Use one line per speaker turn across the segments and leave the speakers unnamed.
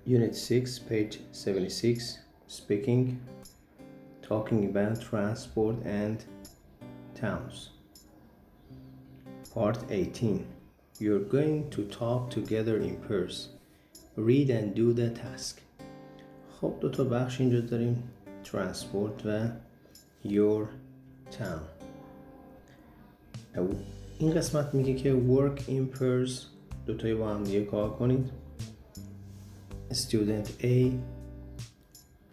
Unit 6, page 76, speaking, talking about transport and towns. Part 18. You're going to talk together in pairs. Read and do the task. خب دو تا بخش اینجا داریم، transport و your town. این قسمت میگه که work in pairs، دو تایی با هم دیگه کار کنید. Student A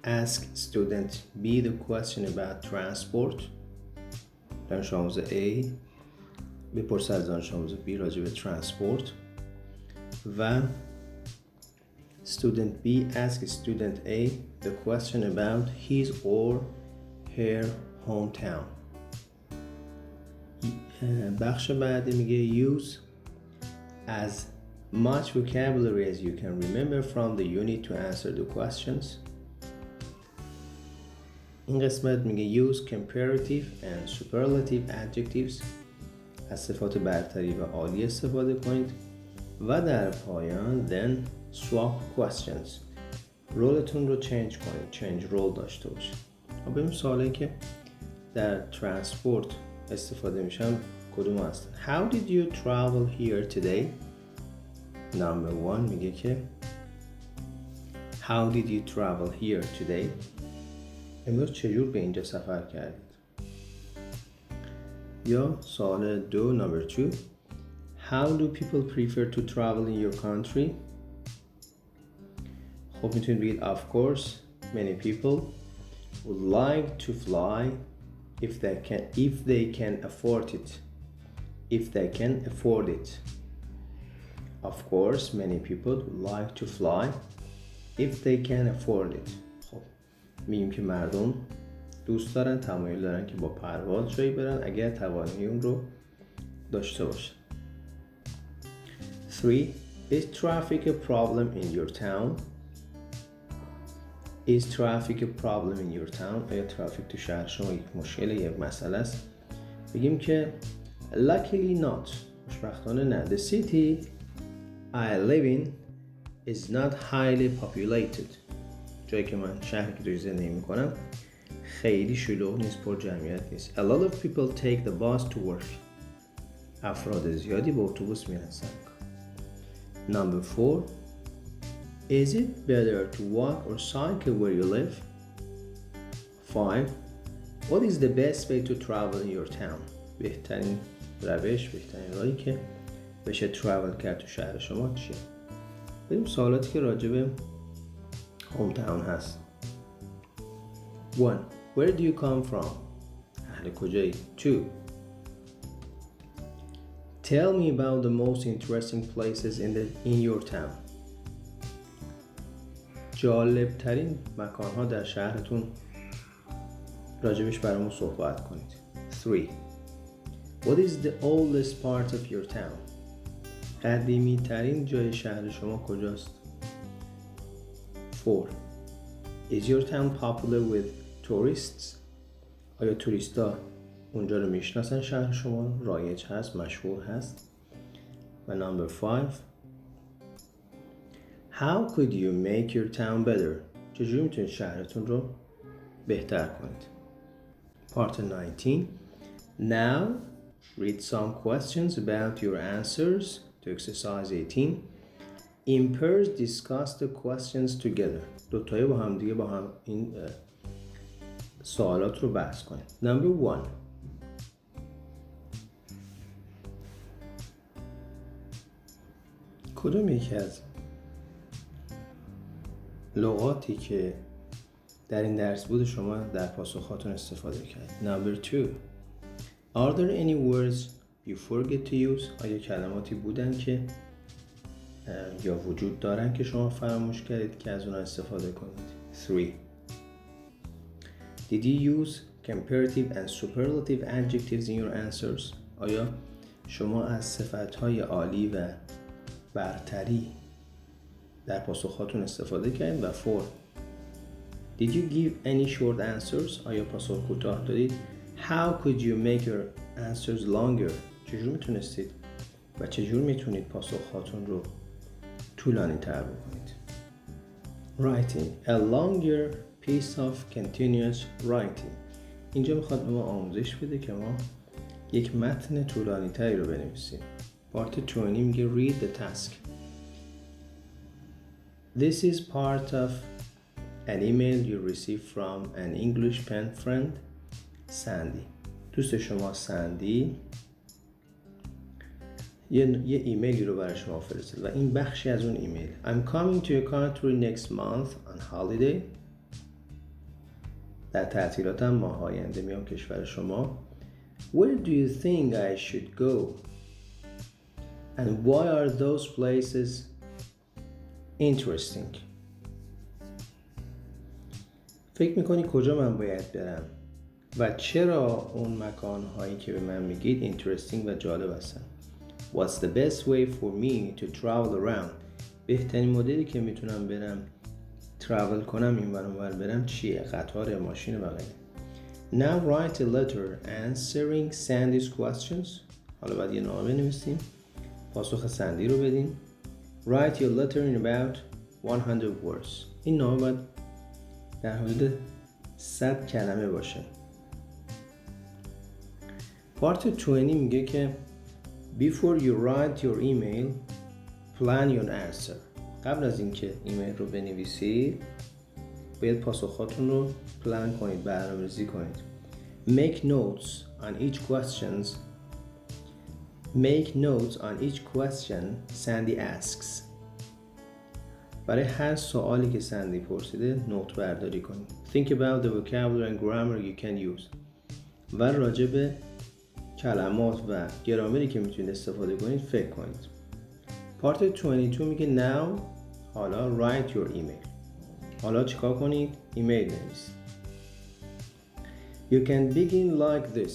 ask student B the question about transport. دانش آموز A بپرسه از دانش آموز B راجع به transport. و student B ask student A the question about his or her hometown. بخش بعدی میگه use as much vocabulary as you can remember from the unit to answer the questions. این قسمت میگه use comparative and superlative adjectives. از صفات برتری و عالی استفاده کنید. و در پایان then swap questions. رولتون رو change کنید. change role داشته باشید. بریم سوالی که در transport استفاده میشن کدوم هستن؟ How did you travel here today? Number 1 میگه که How did you travel here today? امروز چجور به اینجا سفر کردید؟ یا سوال 2 number 2 How do people prefer to travel in your country? خب میتونید بگید Of course, many people would like to fly if they can afford it. If they can afford it. Of course, many people would like to fly if they can afford it. خب میگیم که مردم دوست دارن، تمایل دارن که با پرواز جایی برن اگر توانایی اون رو داشته باشن. 3. Is traffic a problem in your town? Is traffic a problem in your town? آیا ترافیک تو شهر شما یک مشکل، یک مسئله است؟ بگیم که luckily not. خوشبختانه نه. The city I live in is not highly populated. جایی که من شهری که توی زندگی میکنم خیلی شلوغ نیست، پر جمعیت نیست. A lot of people take the bus to work. افراد زیادی با اتوبوس میرن سر کار. Number 4. Is it better to walk or cycle where you live? 5. What is the best way to travel in your town? بهترین روش، بهترین راهی که بشه ترافل کرد تو شهر شما چیه؟ بریم سوالاتی که راجع به هوم تاون هست. 1. Where do you come from? اهل کجایی؟ 2. Tell me about the most interesting places in your town. جالب ترین مکان ها در شهرتون راجبش برامون صحبت کنید. 3. What is the oldest part of your town? قدیمی ترین جای شهر شما کجاست؟ 4. Is your town popular with tourists? آیا توریستا اونجا رو میشناسن؟ شهر شما رایج هست، مشهور هست؟ و number 5. How could you make your town better? چجوری میتونید شهرتون رو بهتر کنید؟ Part 19. Now read some questions about your answers to exercise 18. In pairs discuss the questions together. دو تایی با هم دیگه با هم این سوالات رو بحث کنید. Number 1. کدوم یکی از لغاتی که در این درس بود شما در پاسخاتون استفاده کرد؟ Number 2. Are there any words you forget to use? آیا کلماتی بودن که یا وجود دارن که شما فراموش کردید که از اونها استفاده کنید؟ 3. Did you use comparative and superlative adjectives in your answers? آیا شما از صفتهای عالی و برتری در پاسخاتون استفاده کردید؟ و 4. Did you give any short answers? آیا پاسخ کوتاه دادید؟ How could you make your answers longer? چجور میتونستید و چجور میتونید پاسخاتون رو طولانی تر بکنید؟ writing a longer piece of continuous writing. اینجا میخواد به ما آموزش بده که ما یک متن طولانی تری رو بنویسیم. پارت 20 میگه read the task. This is part of an email you received from an English pen friend, Sandy. دوست شما سندی یه ایمیلی رو برای شما فرستاد و این بخشی از اون ایمیل. I'm coming to your country next month on holiday. در تعطیلاتم ماه آینده میام کشور شما. Where do you think I should go? And why are those places interesting? فکر میکنی کجا من باید برم و چرا اون مکانهایی که به من میگید interesting و جالب هستن؟ What's the best way for me to travel around? بهترین مدلی که میتونم برم travel کنم این ور اون ور برم چیه؟ قطار، ماشین و غیره. Now write a letter answering Sandy's questions. حالا باید یه نامه بنویسیم پاسخ سندی رو بدیم. Write your letter in about 100 words. این نامه باید در حدود 100 کلمه باشه. پارت 20 میگه که Before you write your email, plan your answer. قبل از اینکه ایمیل رو بنویسید باید پاسخاتون رو پلان کنید، برنامه‌ریزی کنید. Make notes on each question Sandy asks. برای هر سوالی که سندی پرسیده نوت برداری کنید. Think about the vocabulary and grammar you can use. و راجع به کلمات و گرامری که میتونید استفاده کنید فکر کنید. پارت 22 میگه now حالا write your email. حالا چیکار کنید؟ ایمیل بنویسید. You can begin like this.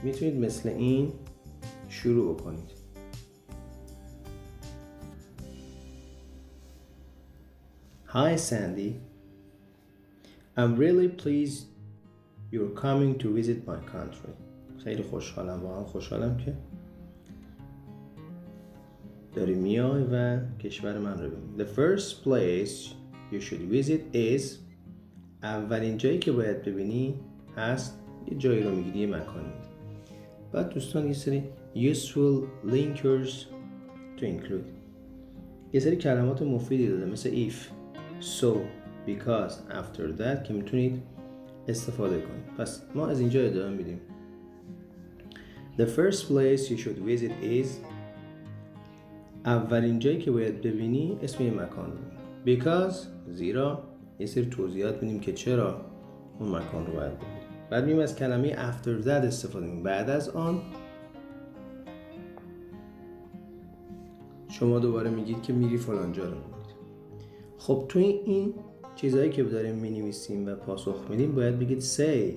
میتونید مثل این شروع بکنید. Hi Sandy. I'm really pleased you're coming to visit my country. خیلی خوشحالم، واقعا خوشحالم که داری میای و کشور من رو ببینی. The first place you should visit is. اولین جایی که باید ببینی هست یه جایی رو میگیری، یه مکانی. بعد دوستان یه سری useful linkers to include. یه سری کلمات مفیدی داده مثل if, so, because, after that که میتونید استفاده کنید. پس ما از اینجا ادامه میدیم. The first place you should visit is. اولین جایی که باید ببینی اسم یه مکان رو. Because زیرا یه سری توضیحات میدیم که چرا اون مکان رو باید ببینی. بعد میگیم از کلمه after that استفاده می‌کنیم. بعد از آن شما دوباره میگید که میری فلان جا رو می‌بینید. خب توی این چیزایی که داریم می‌نویسیم و پاسخ میدیم باید بگید say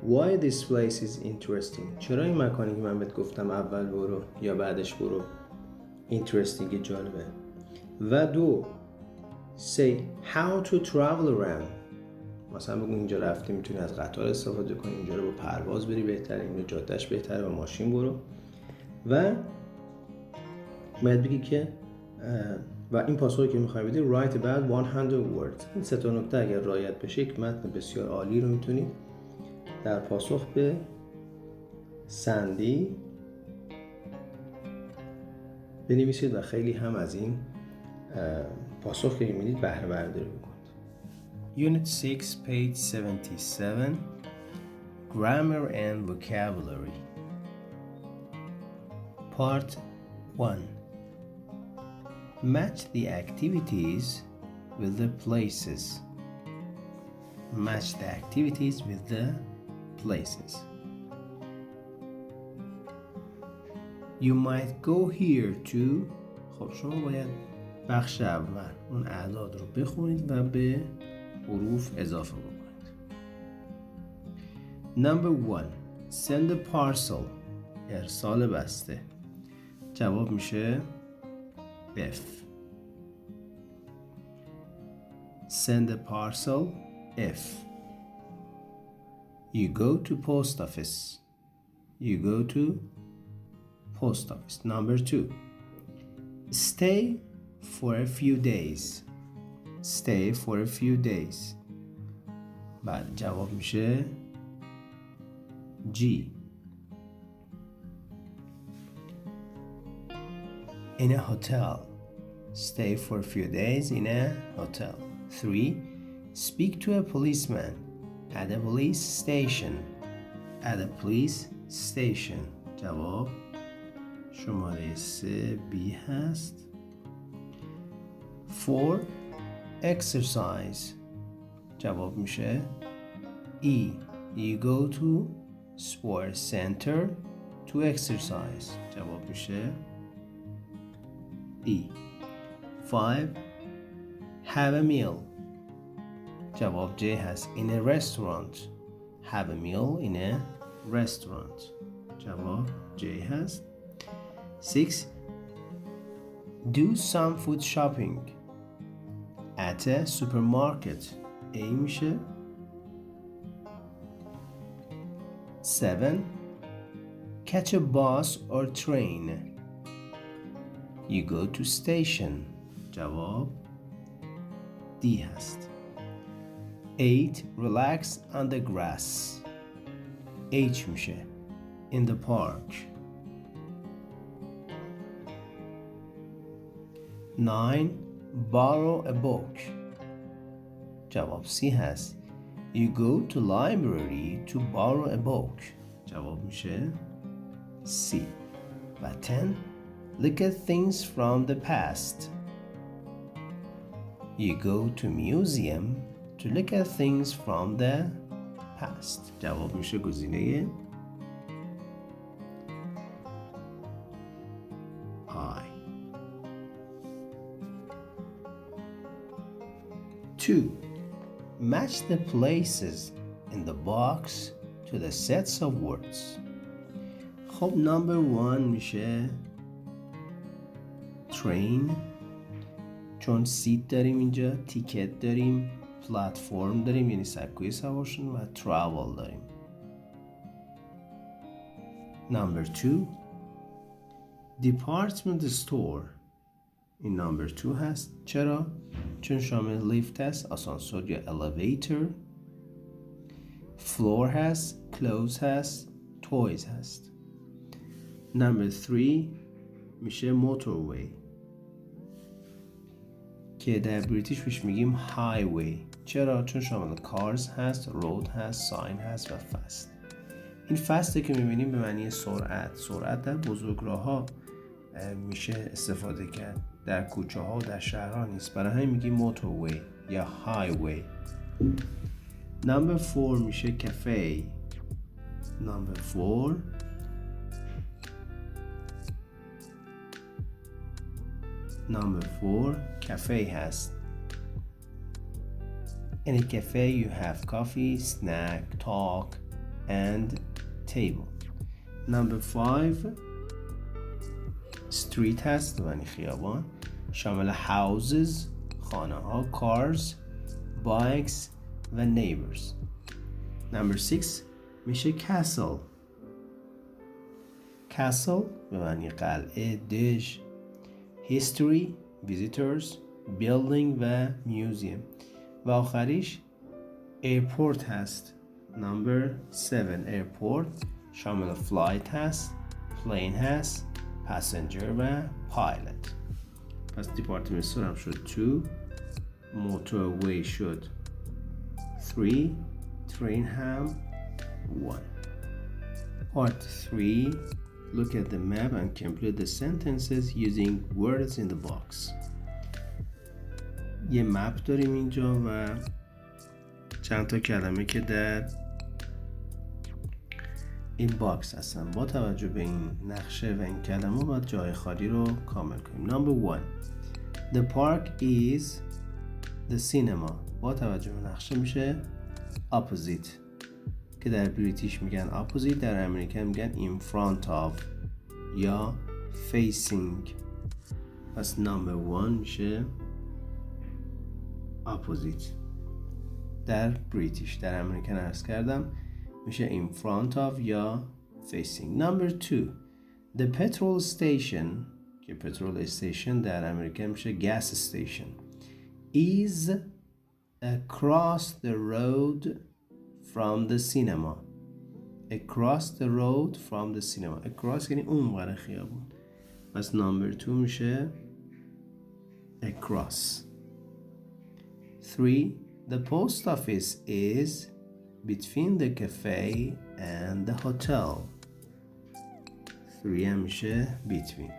why this place is interesting. چرا این مکانی که من بهت گفتم اول برو یا بعدش برو interesting جالبه. و دو say how to travel around. مثلا بگو اینجا رفتی میتونی از قطار استفاده کنی، اینجا رو با پرواز بری بهتره، اینجا جادهش بهتره با ماشین برو. و باید بگی که و این پاسخی که میخوای بدی write about 100 words. این سه تا نکته اگر رعایت بشه یک متن بسیار عالی رو میتونید در پاسخ به سندی بنویسید و خیلی هم از این پاسخ که میدید بهره برداری بکنید. Unit 6 page 77 Grammar and Vocabulary Part 1 Match the activities with the places. Match the activities with the places. You might go here to. خب شما باید بخش اول اون اعداد رو بخونید و به حروف اضافه بکنید. Number 1 Send a parcel. ارسال بسته. جواب میشه F. Send a parcel F. You go to post office. You go to post office. Number 2 Stay for a few days. stay for a few days. بله جواب میشه G. In a hotel. Stay for a few days in a hotel. 3. Speak to a policeman at a police station. At a police station. جواب شماره 3 B هست. 4. Exercise. جواب میشه E. You go to sports center to exercise. جواب میشه E. 5. Have a meal. جواب J هست. In a restaurant. Have a meal in a restaurant. جواب J هست. 6. Do some food shopping at a supermarket. A میشه. 7. Catch a bus or train. You go to station. جواب D هست. 8. Relax on the grass. H میشه. In the park. 9. Borrow a book. جواب C هست. You go to library to borrow a book. جواب میشه C. و 10. Look at things from the past. You go to museum to look at things from the past. جواب میشه گزینه I. 2. Match the places in the box to the sets of words. خب number 1 میشه train، چون سیت داریم اینجا، تیکت داریم، پلتفرم داریم یعنی سکوی سوار شدن و travel داریم. number 2 department store. این number 2 هست. چرا؟ چون شامل لیفت هست، آسانسور یا elevator، floor هست، clothes هست، toys هست. number 3 میشه motorway که در بریتیش بهش میگیم highway. چرا؟ چون شامل cars هست، road هست، sign هست و fast. این fast'ه که میبینیم به معنی سرعت. سرعت در بزرگراه‌ها میشه استفاده کرد، در کوچه ها و در شهرها نیست، برای همین میگیم motorway یا highway. number 4 میشه cafe. number 4 cafe هست. In a cafe you have coffee, snack, talk and table. number 5 street هست یعنی خیابان، شامل houses خانه ها، cars, bikes و neighbors. number 6 میشه castle. castle به معنی قلعه، دژ، history, visitors, building و museum. و آخریش airport هست. number 7 airport شامل flight هست، plane هست، passenger و pilot. پس دیپارتمنت استور هم شد 2، motorway شد 3، train هم 1. part 3 look at the map and complete the sentences using words in the box. یه مپ داریم اینجا و چند تا کلمه که در این باکس هستن. با توجه به این نقشه و این کلمه باید جای خالی رو کامل کنیم. number 1 the park is the cinema. با توجه به نقشه میشه opposite که در بریتیش میگن opposite، در امریکا میگن in front of یا facing. پس number 1 میشه opposite در بریتیش، در امریکن عرض کردم میشه in front of یا facing. number 2 the petrol station که petrol station در امریکا میشه gas station. is across the road from the cinema. Across the road from the cinema. Across یعنی اون ور خیابون. پس number 2 میشه across. 3. The post office is between the cafe and the hotel. 3 هم میشه between.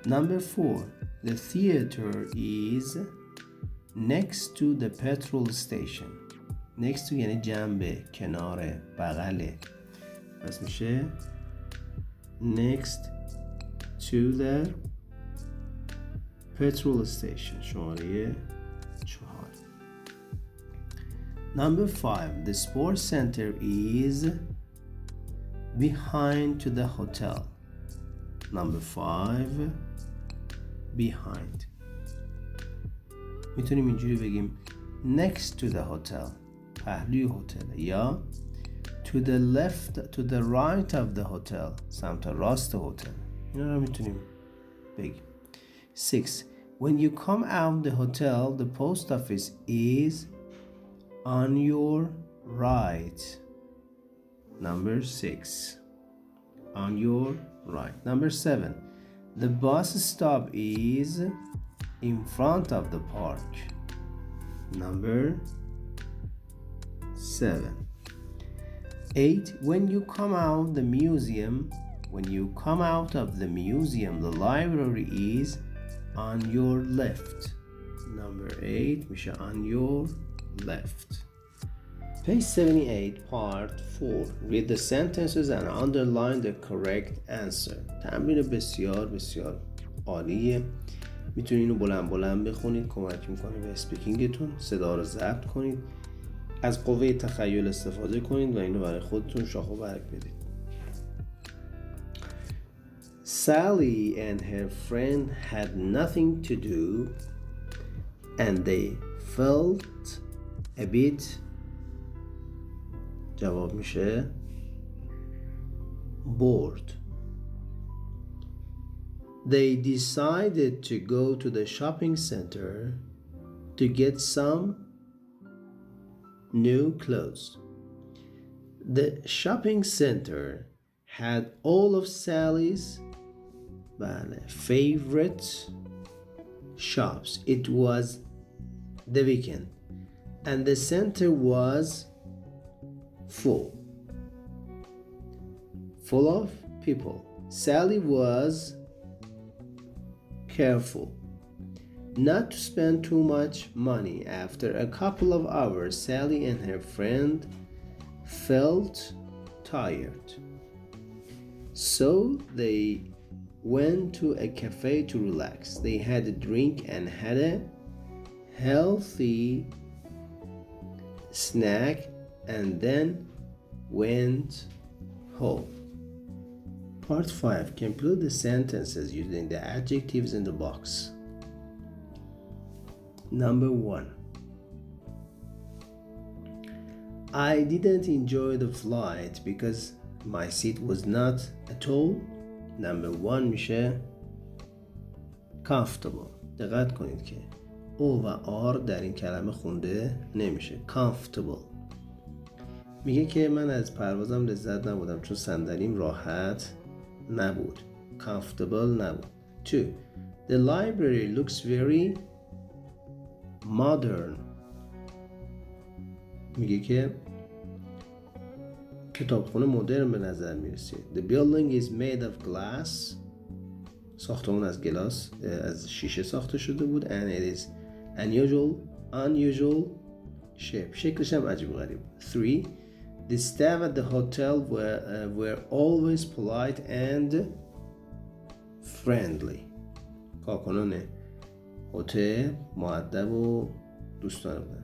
Number 4. The theater is next to the petrol station. next to یعنی جنبه، کناره، بغله. پس میشه next to the petrol station. شماره 4. Number 5. The sports center is behind to the hotel. Number 5. behind. میتونیم اینجوری بگیم next to the hotel، پهلوی هتل، یا to the left, to the right of the hotel، سمت راست هتل. اینا رو میتونیم بگیم. 6. When you come out the hotel, the post office is on your right. Number 6. On your right. Number 7. The bus stop is in front of the park. Number 7. 8. When you come out the museum, when you come out of the museum, the library is on your left. Number 8 میشه on your left. Page 78, part 4. Read the sentences and underline the correct answer. تمرین بسیار بسیار عالیه. میتونید اینو بلند بلند بخونید، کمک میکنه به اسپیکینگتون. صدا رو ضبط کنید، از قوه تخیل استفاده کنید و اینو برای خودتون شاخ و برگ بدید. Sally and her friend had nothing to do and they felt a bit. جواب میشه bored. They decided to go to the shopping center to get some new clothes. The shopping center had all of Sally's favorite shops. It was the weekend and the center was full of people. Sally was careful not to spend too much money. After a couple of hours, Sally and her friend felt tired. So they went to a cafe to relax. They had a drink and had a healthy snack and then went home. Part 5. Complete the sentences using the adjectives in the box. Number 1. I didn't enjoy the flight because my seat was not at all. Number 1 میشه comfortable. دقت کنید که او و آر در این کلمه خونده نمیشه. comfortable میگه که من از پروازم لذت نبودم چون صندلیم راحت نبود. comfortable نبود. 2. The library looks very modern. میگه که کتابخونه مدرن به نظر میرسه. The building is made of glass. ساختمان از گلاس، از شیشه ساخته شده بود. And it is unusual shape. شکلش هم عجیب و غریب. 3. The staff at the hotel were always polite and friendly. کارکنان هتل مؤدب و دوستانه بودن.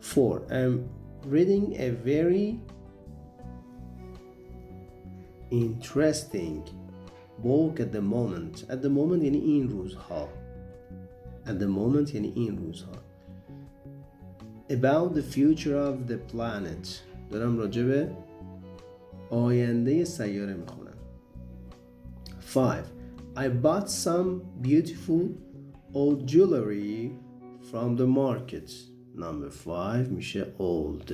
4. I'm reading a very interesting book at the moment. At the moment یعنی این روزها. At the moment یعنی این روزها. About the future of the planet. دارم راجع به آینده سیاره میخونم. 5. I bought some beautiful old jewelry from the market. Number 5 میشه old.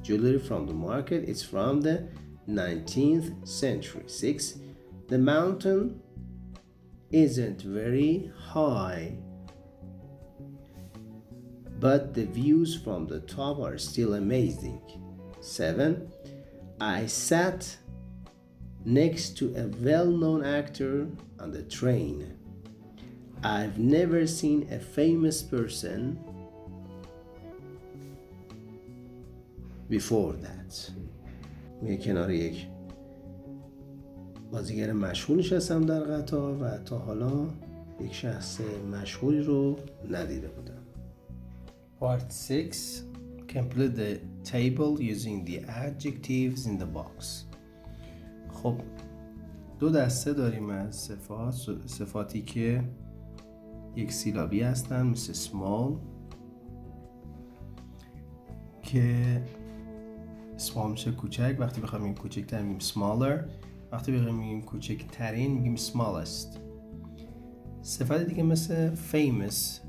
Jewelry from the market. It's from the 19th century. 6. The mountain isn't very high, but the views from the top are still amazing. 7. I sat next to a well-known actor on the train. I've never seen a famous person before that. میگه کنار یک بازیگر مشهور نشستم در قطار و تا حالا یک شخص مشهوری رو ندیده بودم. Part 6. Complete the table using the adjectives in the box. خب دو دسته داریم از صفاتی که یک سیلابی هستن، مثل small که small میشه کوچک. وقتی بخوایم میگیم کوچکتر میگیم smaller. وقتی بخوایم میگیم کوچکترین میگیم smallest. صفت دیگه مثل famous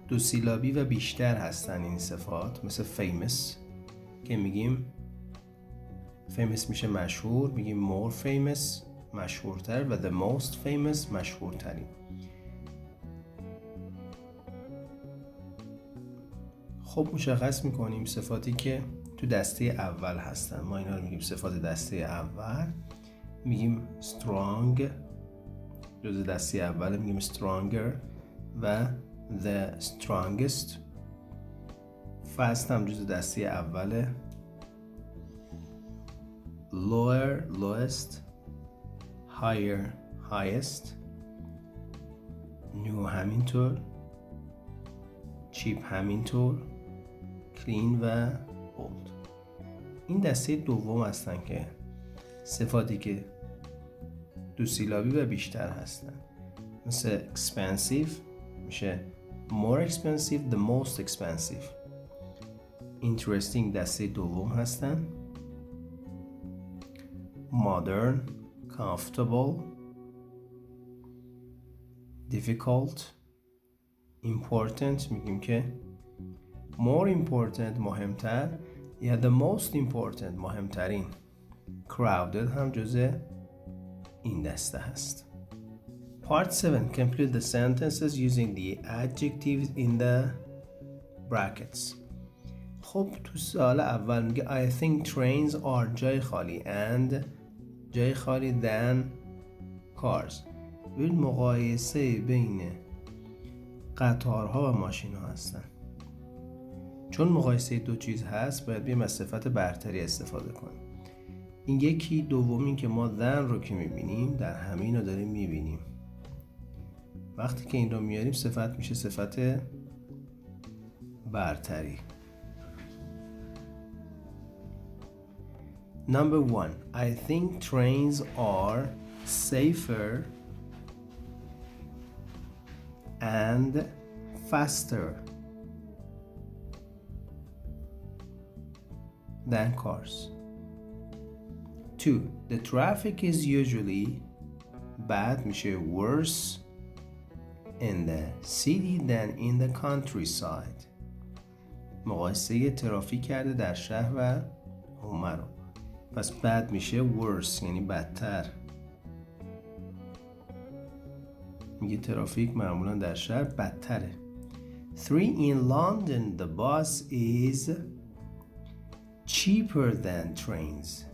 دو سیلابی و بیشتر هستن این صفات، مثل famous که میگیم famous میشه مشهور، میگیم more famous مشهورتر و the most famous مشهورترین. خب مشخص میکنیم صفاتی که تو دسته اول هستن. ما اینا رو میگیم صفات دسته اول. میگیم strong جزء دسته اول، میگیم stronger و the strongest. fast هم جزء دسته اوله. lower lowest، higher highest، new همینطور، cheap همینطور، clean و old. این دسته دوم هستن که صفاتی که دو سیلابی و بیشتر هستن، مثل expensive میشه more expensive the most expensive. interesting دسته دوم هستن. modern comfortable difficult important میگیم که more important مهمتر یا the most important مهمترین. crowded هم جزء این دسته هست. Part 7. Complete the sentences using the adjectives in the brackets. خب تو سوال اول میگه I think trains are جای خالی and جای خالی than cars. ببین مقایسه بین قطارها و ماشین ها هستن. چون مقایسه دو چیز هست باید بیم از صفت برتری استفاده کنیم. این یکی. دومی که ما than رو که میبینیم در همین رو داریم میبینیم. وقتی که این رو میاریم صفت میشه صفت برتری. Number 1. I think trains are safer and faster than cars. 2. The traffic is usually bad میشه worse in the city than in the countryside. مقایسه ترافیک کرده در شهر و اونهارو. پس bad میشه worse یعنی بدتر. میگه ترافیک معمولا در شهر بدتره. 3. In London the bus is cheaper than trains.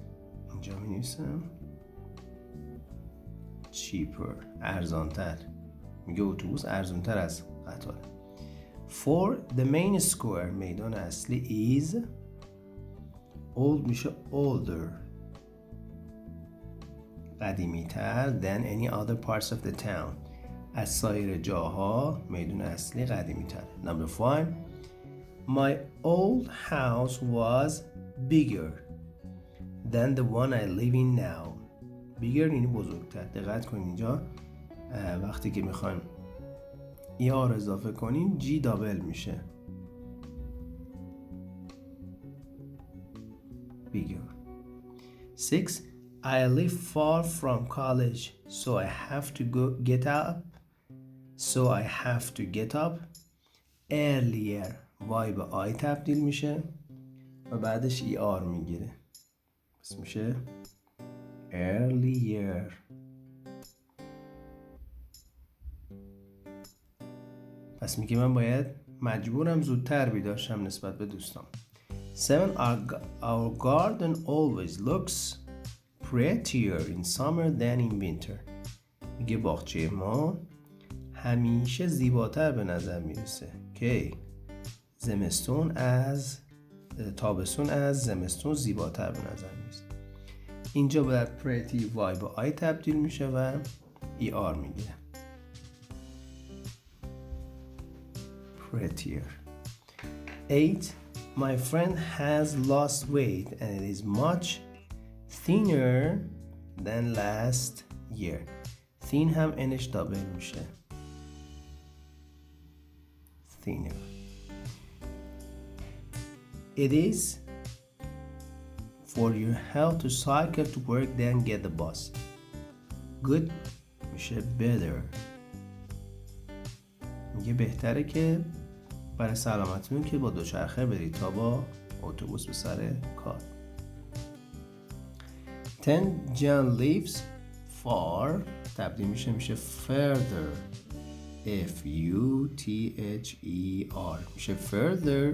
اینجا می نویسم cheaper ارزانتر. میگه اتوبوس ارزانتر از قطار. 4. The main square میدان اصلی is old میشه older قدیمی تر than any other parts of the town از سایر جاها میدان اصلی قدیمی تر. Number 5. My old house was bigger than the one I live in now. bigger یعنی بزرگتر. دقت کنید اینجا وقتی که میخوایم ER اضافه کنیم G دابل میشه bigger. 6. I live far from college so I have to get up earlier وای به آی تبدیل میشه و بعدش ای آر میگیره، پس میشه earlier. پس میگه من باید مجبورم زودتر بیدار شم نسبت به دوستام. 7. Our garden always looks prettier in summer than in winter. میگه باغچه ما همیشه زیباتر به نظر میرسه که تابستون از زمستون زیباتر به نظر میرسه. اینجا باید pretty وای به آی تبدیل میشه و ای آر میگیره. prettier. 8. My friend has lost weight and it is much thinner than last year. thin هم انش دابل میشه. thinner. It is for your health to cycle to work then get the bus. good میشه better. میگه بهتره که برای سلامتیتون که با دوچرخه برید تا با اتوبوس به سر کار. 10. John lives far تبدیل میشه further. F-U-T-H-E-R میشه further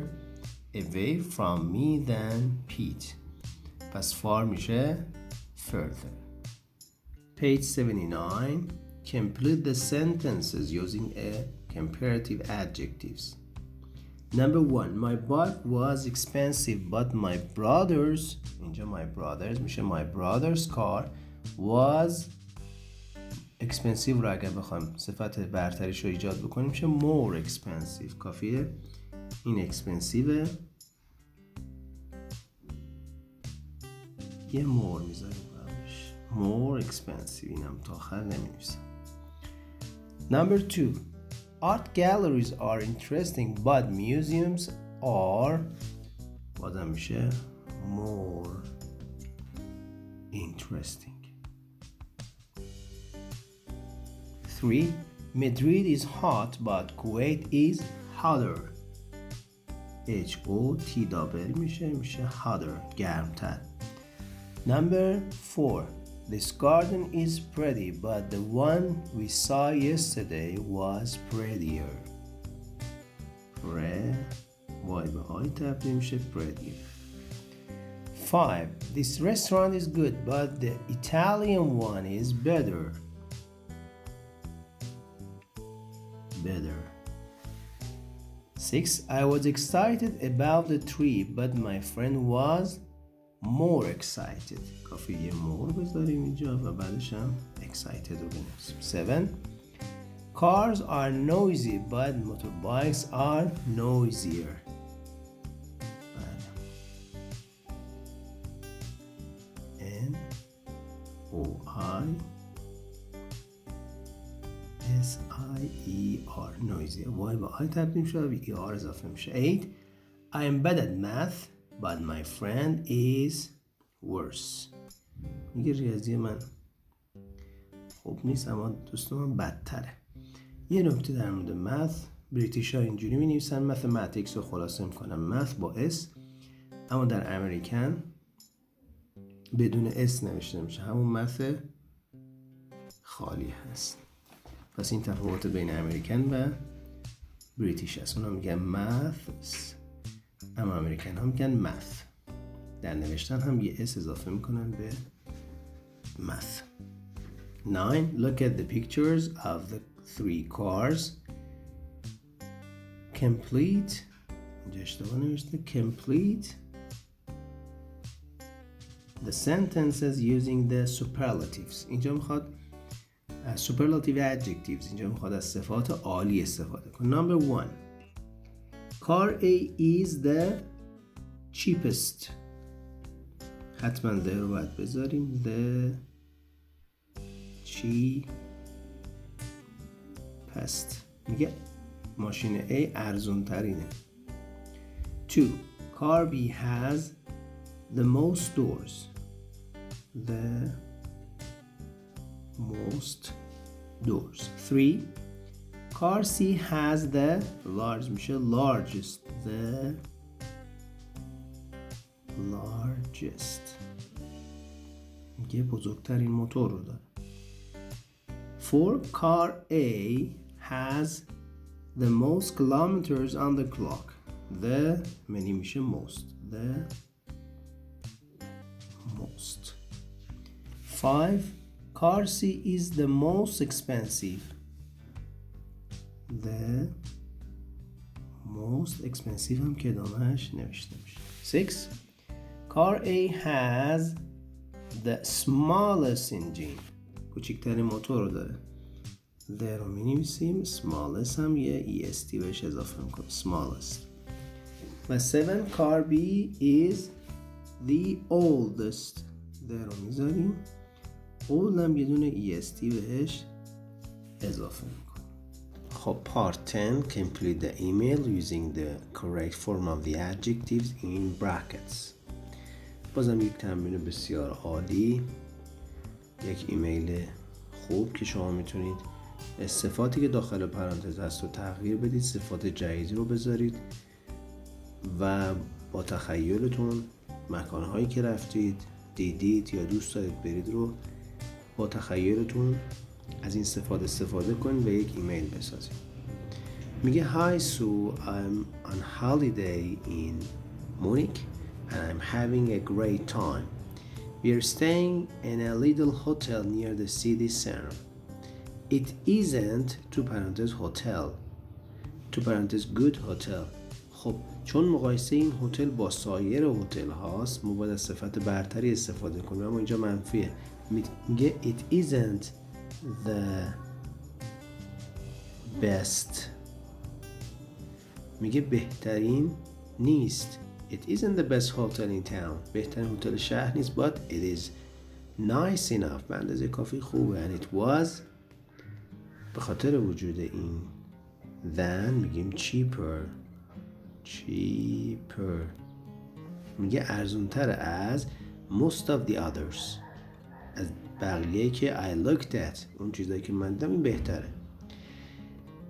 away from me than Pete. پس far میشه further. Page 79. Complete the sentences using a comparative adjectives. Number 1. My bike was expensive but my brother's اینجا my brother's میشه my brother's car was expensive رو اگر بخوایم صفت برتریش رو ایجاد بکنیم میشه more expensive. کافیه این expensive یه more میذاریم قبلش more expensive. اینم تا آخر نمی‌نویسم. Number 2. Art galleries are interesting but museums are بازم میشه more interesting. 3. Madrid is hot but Kuwait is hotter. H-O-T-double میشه hotter گرمتر. Number 4. This garden is pretty but the one we saw yesterday was prettier. وای به آی تبدیل میشه prettier. 5. This restaurant is good but the Italian one is better. 6. I was excited about the trip but my friend was more excited. کافی یه more بذاریم اینجا و بعدش هم excited رو بنویسیم. 7. Cars are noisy but motorbikes are noisier. N-O-I-S-I-E-R noisier. وای به آی تبدیل میشه و ای آر اضافه میشه. 8. I am bad at math but my friend is worse. میگه ریاضی من خوب نیست اما دوست من بدتره. یه نکته در مورد مث، بریتیش ها اینجوری می نویسن ماثماتیکس رو خلاصه میکنن مث با اس، اما در امریکن بدون اس نوشته میشه، همون مث خالی هست. پس این تفاوت بین امریکن و بریتیش هست. اونا میگن مث اما امریکن ها میگن مث. در نوشتن هم یه اس اضافه میکنن به مث. 9. Look at the pictures of the 3 cars. Complete اینجا اشتباه نوشته complete the sentences using the superlatives. اینجا میخواد superlative adjectives، اینجا میخواد از صفات عالی استفاده کن. Number 1. Car A is the cheapest. حتما the رو باید بذاریم. The cheapest میگه ماشین A ارزون ترینه. 2. Car B has the most doors. The most doors. 3. car C has the large میشه largest the largest میگه بزرگترین موتور رو داره. 4 car A has the most kilometers on the clock the many میشه most the most. 5 car C is the most expensive the most expensive هم که ادامهش نوشته میشه. 6 car A has the smallest engine کوچکترین موتور رو داره. the رو می نویسیم smallest هم یه est بهش اضافه میکنه smallest. و 7 car B is the oldest the رو میذاریم old هم یه دونه est بهش اضافه میکنه. خب part 10 complete the email using the correct form of the adjectives in brackets. بازم یک تمرین بسیار عالی، یک ایمیل خوب که شما میتونید صفاتی که داخل پرانتز هست رو تغییر بدید، صفات جدیدی رو بذارید و با تخیلتون مکانهایی که رفتید دیدید یا دوست دارید برید رو با تخیلتون از این صفات استفاده کنید و یک ایمیل بسازید. میگه Hi Sue, I'm on holiday in Munich and I'm having a great time. We are staying in a little hotel near the city center. It isn't تو پرانتز hotel تو پرانتز good hotel. خب چون مقایسه این هتل با سایر هتل هاست ما باید از صفت برتری استفاده کنیم، اما اینجا منفیه. میگه it isn't the best میگه بهترین نیست. It isn't the best hotel in town بهترین هتل شهر نیست but it is nice enough به اندازه کافی خوبه and it was به خاطر وجود این than میگیم cheaper میگه ارزونتر از most of the others از بقیه که I looked at اون چیزایی که من دیدم این بهتره.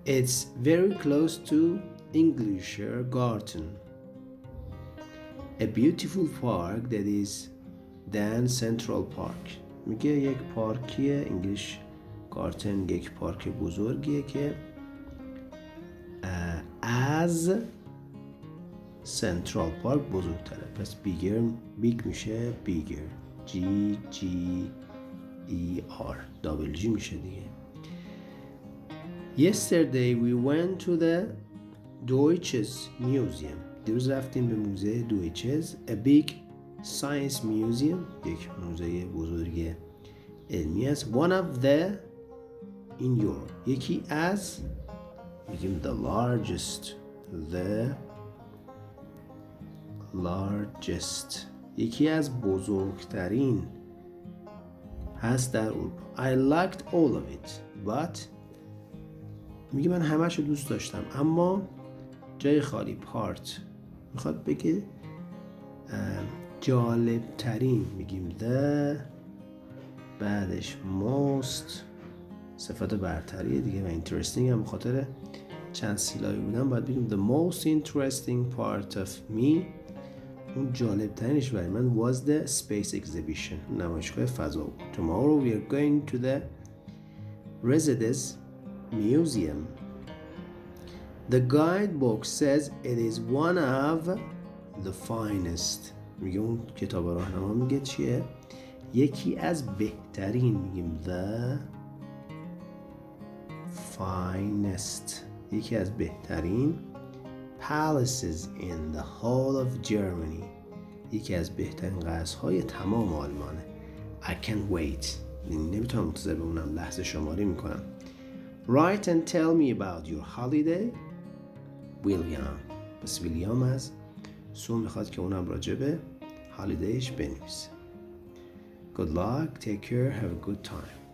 It's very close to English garden a beautiful park that is than Central Park میگه یک پارکی انگلیش گارتن یک پارک بزرگیه که از سنترال پارک بزرگتره. پس بیگر بیگ میشه بیگر GGER دابل جی میشه دیگه. Yesterday we went to the Deutsches Museum دیروز رفتیم به موزه دویچز a big science museum یک موزه بزرگ علمی است. one of the in Europe یکی از میگیم the largest یکی از بزرگترین هست در اروپا. I liked all of it but میگه من همش رو دوست داشتم اما جای خالی پارت میخواد بگه جالب ترین میگیم the بعدش most صفت برتریه دیگه و interesting هم بخاطر چند سیلابی بودن باید بگیم the most interesting part of me اون جالب ترینش برای من was the space exhibition نمایشگاه فضا بود. Tomorrow we are going to the Residence Museum. The guidebook says it is one of the finest میگه اون کتاب راهنما میگه چیه؟ یکی از بهترین میگیم the finest یکی از بهترین palaces in the whole of Germany یکی از بهترین قصرهای تمام آلمانه. I can't wait نمیتونم منتظر بمونم لحظه شماری میکنم. Write and tell me about your holiday William بس ویلیام از سو میخواد که اونم راجع به هالیدیش بنویسه. Good luck, take care, have a good time.